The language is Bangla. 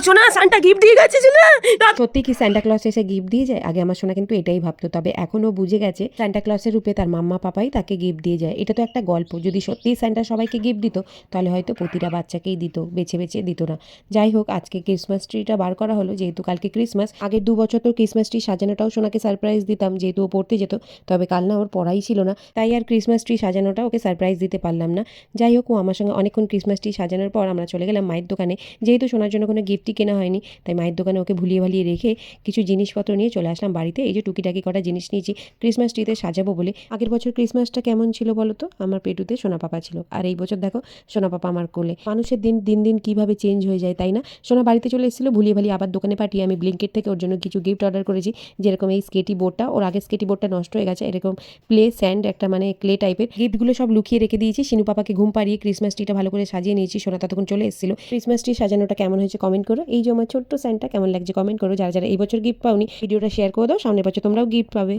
সোনা সান্টা গিফট দিয়ে গেছে সোনা। সত্যি কি স্যান্টা ক্লজ এসে গিফট দিয়ে যায়? আগে আমার সোনা কিন্তু এটাই ভাবতো, তবে এখনও বুঝে গেছে স্যান্টা ক্লজের রূপে তার মাম্মা পাপাই তাকে গিফট দিয়ে যায়। এটা তো একটা গল্প, যদি সত্যিই স্যান্টা সবাইকে গিফট দিত তাহলে হয়তো প্রতিটা বাচ্চাকেই দিত, বেছে বেছে দিত না। যাই হোক, আজকে ক্রিসমাস ট্রিটা বার করা হলো, যেহেতু কালকে ক্রিসমাস। আগের 2 বছর তো ক্রিসমাস ট্রি সাজানোটাও সোনাকে সারপ্রাইজ দিতাম, যেহেতু ও পড়তে যেত। তবে কাল না ওর পড়াই ছিল না, তাই আর ক্রিসমাস ট্রি সাজানোটা ওকে সারপ্রাইজ দিতে পারলাম না। যাই হোক, ও আমার সঙ্গে অনেকক্ষণ ক্রিসমাস ট্রি সাজানোর পর আমরা চলে গেলাম মায়ের দোকানে। যেহেতু সোনার জন্য কোনো গিফটই কেনা হয়নি, তাই মায়ের দোকানে ওকে ভুলিয়ে ভালিয়ে রেখে কিছু জিনিসপত্র নিয়ে চলে আসলাম বাড়িতে। এই যে টুকিটাকি কটা জিনিস নিয়েছি ক্রিসমাস ট্রিতে সাজাবো বলে। আগের বছর ক্রিসমাসটা কেমন ছিল বলো তো? আমার পেটুতে সোনা পাপা ছিল, আর এই বছর দেখো সোনা পাপা আমার কোলে। মানুষের দিন দিন দিন কিভাবে চেঞ্জ হয়ে যায়, তাই না? সোনা বাড়িতে চলে এসেছিলো, ভুলিয়ে ভালিয়ে আবার দোকানে পাঠিয়ে আমি ব্লিঙ্কেট থেকে ওর জন্য কিছু গিফট অর্ডার করেছি। যেরকম এই স্কেটি বোর্ডটা, ওর আগের স্কেটি বোর্ডটা নষ্ট হয়ে গেছে, এরকম প্লে স্যান্ড একটা মানে ক্লে টাইপের। গিফটগুলো সব লুকিয়ে রেখে দিয়েছি। শিনু পাপাকে ঘুম পাড়িয়ে ক্রিসমাস ট্রিটা ভালো করে সাজিয়ে নিয়েছি। সোনা ততক্ষণ চলে এসেছিল। ক্রিসমাস ট্রি সাজানোটা কেমন হয়েছে কমেন্ট করো। এই যে আমার ছোট্ট স্যান্ডটা কেমন লাগছে কমেন্ট করো। যারা যারা এই বছর গিফট পাওনি ভিডিওটা শেয়ার করে দাও, সামনের বছর তোমরাও গিফট পাবে।